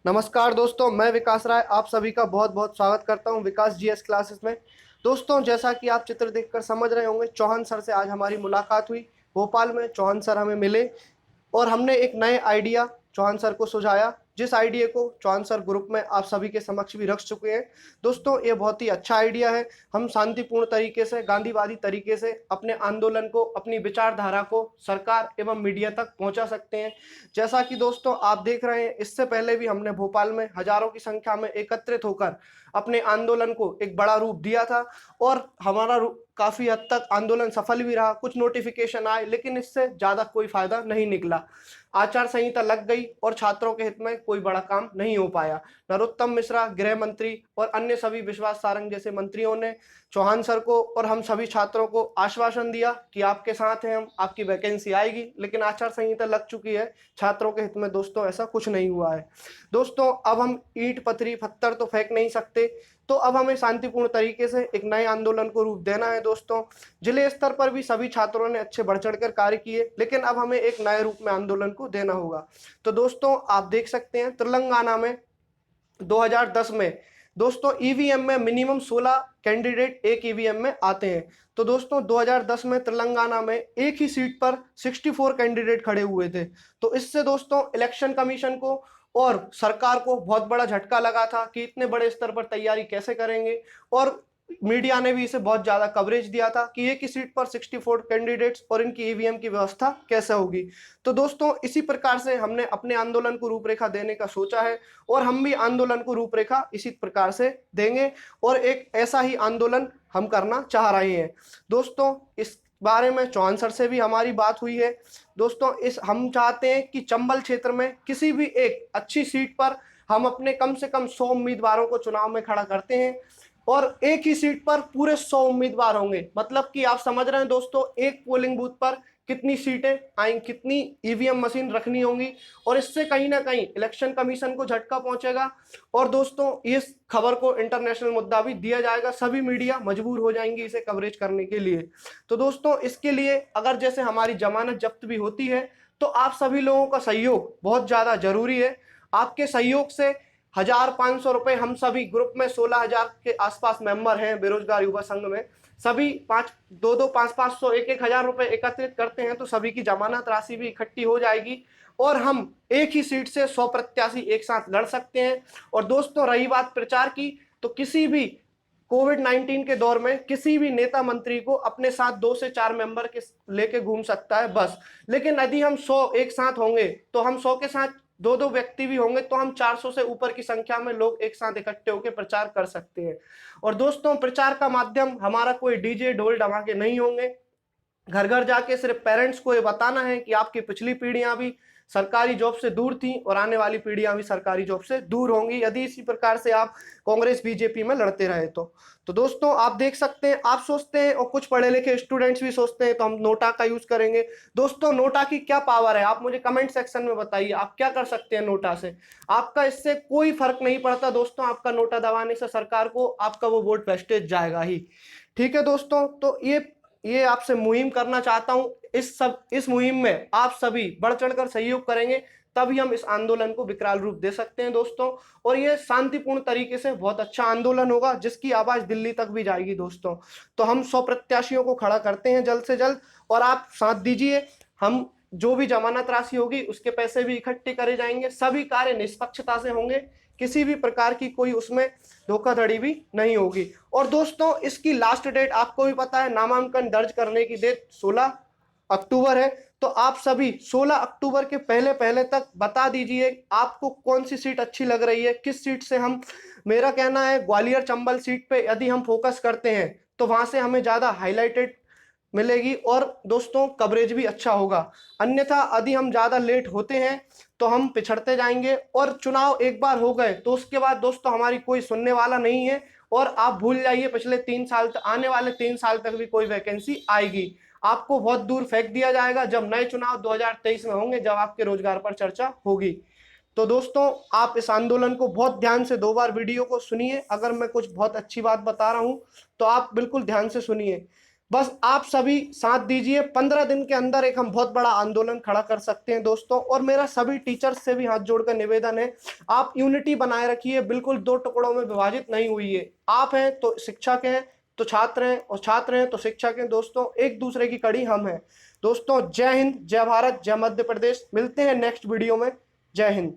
नमस्कार दोस्तों, मैं विकास राय आप सभी का बहुत बहुत स्वागत करता हूं विकास जीएस क्लासेस में। दोस्तों, जैसा कि आप चित्र देखकर समझ रहे होंगे, चौहान सर से आज हमारी मुलाकात हुई भोपाल में। चौहान सर हमें मिले और हमने एक नए आइडिया चौहान सर को सुझाया, जिस आइडिया को चौहान सर ग्रुप में आप सभी के समक्ष भी रख चुके हैं। दोस्तों, ये बहुत ही अच्छा आइडिया है। हम शांतिपूर्ण तरीके से, गांधीवादी तरीके से अपने आंदोलन को, अपनी विचारधारा को सरकार एवं मीडिया तक पहुंचा सकते हैं। जैसा कि दोस्तों आप देख रहे हैं, इससे पहले भी हमने भोपाल में हजारों की संख्या में एकत्रित होकर अपने आंदोलन को एक बड़ा रूप दिया था और हमारा काफी हद तक आंदोलन सफल भी रहा। कुछ नोटिफिकेशन आए, लेकिन इससे ज्यादा कोई फायदा नहीं निकला। आचार संहिता लग गई और छात्रों के हित में कोई बड़ा काम नहीं हो पाया। नरोत्तम मिश्रा, गृह मंत्री और अन्य सभी विश्वास सारंग जैसे मंत्रियों ने चौहान सर को और हम सभी छात्रों को आश्वासन दिया कि आपके साथ हैं हम, आपकी वैकेंसी आएगी। लेकिन आचार संहिता लग चुकी है, छात्रों के हित में दोस्तों ऐसा कुछ नहीं हुआ है। दोस्तों, अब हम ईंट पत्थरी पत्थर तो फेंक नहीं सकते, तो अब हमें शांतिपूर्ण तरीके से एक नए आंदोलन को रूप देना है। दोस्तों, जिले स्तर पर भी सभी छात्रों ने अच्छे बढ़ चढ़कर कार्य किए, लेकिन अब हमें एक नए रूप में आंदोलन को देना होगा। तो दोस्तों, आप देख सकते हैं तेलंगाना में 2010 में दोस्तों ईवीएम में मिनिमम 16 कैंडिडेट एक ईवीएम में आते हैं। तो दोस्तों 2010 में तेलंगाना में एक ही सीट पर 64 कैंडिडेट खड़े हुए थे। तो इससे दोस्तों इलेक्शन कमीशन को और सरकार को बहुत बड़ा झटका लगा था कि इतने बड़े स्तर पर तैयारी कैसे करेंगे। और मीडिया ने भी इसे बहुत ज्यादा कवरेज दिया था कि एक ही सीट पर 64 कैंडिडेट्स और इनकी ईवीएम की व्यवस्था कैसे होगी। तो दोस्तों, इसी प्रकार से हमने अपने आंदोलन को रूपरेखा देने का सोचा है और हम भी आंदोलन को रूपरेखा इसी प्रकार से देंगे और एक ऐसा ही आंदोलन हम करना चाह रहे हैं। दोस्तों, इस बारे में चौहान सर से भी हमारी बात हुई है। दोस्तों, इस हम चाहते हैं कि चंबल क्षेत्र में किसी भी एक अच्छी सीट पर हम अपने कम से कम 100 उम्मीदवारों को चुनाव में खड़ा करते हैं और एक ही सीट पर पूरे 100 उम्मीदवार होंगे। मतलब कि आप समझ रहे हैं दोस्तों, एक पोलिंग बूथ पर कितनी सीटें आएंगी, कितनी ईवीएम मशीन रखनी होंगी। और इससे कहीं ना कहीं इलेक्शन कमीशन को झटका पहुंचेगा और दोस्तों इस खबर को इंटरनेशनल मुद्दा भी दिया जाएगा। सभी मीडिया मजबूर हो जाएंगी इसे कवरेज करने के लिए। तो दोस्तों, इसके लिए अगर जैसे हमारी जमानत जब्त भी होती है, तो आप सभी लोगों का सहयोग बहुत ज्यादा जरूरी है। आपके सहयोग से 1,500 रुपए, हम सभी ग्रुप में 16,000 के आसपास मेंबर हैं बेरोजगार युवा संघ में, सभी 500 एक हजार रुपए एकत्रित करते हैं तो सभी की जमानत राशि भी इकट्ठी हो जाएगी और हम एक ही सीट से 100 प्रत्याशी एक साथ लड़ सकते हैं। और दोस्तों, रही बात प्रचार की, तो किसी भी कोविड-19 के दौर में किसी भी नेता मंत्री को अपने साथ 2 से 4 मेंबर के लेके घूम सकता है बस। लेकिन यदि हम 100 एक साथ होंगे तो हम 100 के साथ दो दो व्यक्ति भी होंगे तो हम 400 से ऊपर की संख्या में लोग एक साथ इकट्ठे होकर प्रचार कर सकते हैं। और दोस्तों, प्रचार का माध्यम हमारा कोई डीजे ढोल धमाके नहीं होंगे। घर घर जाके सिर्फ पेरेंट्स को ये बताना है कि आपकी पिछली पीढ़ियां भी सरकारी जॉब से दूर थी और आने वाली पीढ़ियां भी सरकारी जॉब से दूर होंगी यदि इसी प्रकार से आप कांग्रेस बीजेपी में लड़ते रहे तो दोस्तों, आप देख सकते हैं, आप सोचते हैं और कुछ पढ़े लिखे स्टूडेंट्स भी सोचते हैं तो हम नोटा का यूज करेंगे। दोस्तों, नोटा की क्या पावर है, आप मुझे कमेंट सेक्शन में बताइए, आप क्या कर सकते हैं नोटा से। आपका इससे कोई फर्क नहीं पड़ता दोस्तों, आपका नोटा दबाने से सरकार को आपका वो वोट वेस्टेज जाएगा ही। ठीक है दोस्तों, तो ये आपसे मुहिम करना चाहता हूं। इस मुहिम में आप सभी बढ़ चढ़कर सहयोग करेंगे, तभी हम इस आंदोलन को विकराल रूप दे सकते हैं दोस्तों। और ये शांतिपूर्ण तरीके से बहुत अच्छा आंदोलन होगा जिसकी आवाज दिल्ली तक भी जाएगी दोस्तों। तो हम 100 प्रत्याशियों को खड़ा करते हैं जल्द से जल्द और आप साथ दीजिए। हम जो भी जमानत राशि होगी उसके पैसे भी इकट्ठे करे जाएंगे। सभी कार्य निष्पक्षता से होंगे, किसी भी प्रकार की कोई उसमें धोखाधड़ी भी नहीं होगी। और दोस्तों, इसकी लास्ट डेट आपको भी पता है, नामांकन दर्ज करने की डेट 16 अक्टूबर है। तो आप सभी 16 अक्टूबर के पहले पहले तक बता दीजिए आपको कौन सी सीट अच्छी लग रही है, किस सीट से हम, मेरा कहना है ग्वालियर चंबल सीट पे यदि हम फोकस करते हैं तो वहां से हमें ज्यादा हाईलाइटेड मिलेगी और दोस्तों कवरेज भी अच्छा होगा। अन्यथा यदि हम ज्यादा लेट होते हैं तो हम पिछड़ते जाएंगे और चुनाव एक बार हो गए तो उसके बाद दोस्तों हमारी कोई सुनने वाला नहीं है। और आप भूल जाइए, पिछले 3 साल तक, आने वाले 3 साल तक भी कोई वैकेंसी आएगी, आपको बहुत दूर फेंक दिया जाएगा जब नए चुनाव 2023 में होंगे, जब आपके रोजगार पर चर्चा होगी। तो दोस्तों, आप इस आंदोलन को बहुत ध्यान से 2 बार वीडियो को सुनिए। अगर मैं कुछ बहुत अच्छी बात बता रहा हूं तो आप बिल्कुल ध्यान से सुनिए। बस आप सभी साथ दीजिए, 15 दिन के अंदर एक हम बहुत बड़ा आंदोलन खड़ा कर सकते हैं दोस्तों। और मेरा सभी टीचर्स से भी हाथ जोड़कर निवेदन है, आप यूनिटी बनाए रखिए, बिल्कुल दो टुकड़ों में विभाजित नहीं हुई है। आप हैं तो शिक्षक हैं तो छात्र हैं, और छात्र हैं तो शिक्षक हैं दोस्तों, एक दूसरे की कड़ी हम हैं दोस्तों। जय हिंद, जय भारत, जय मध्य प्रदेश। मिलते हैं नेक्स्ट वीडियो में। जय हिंद।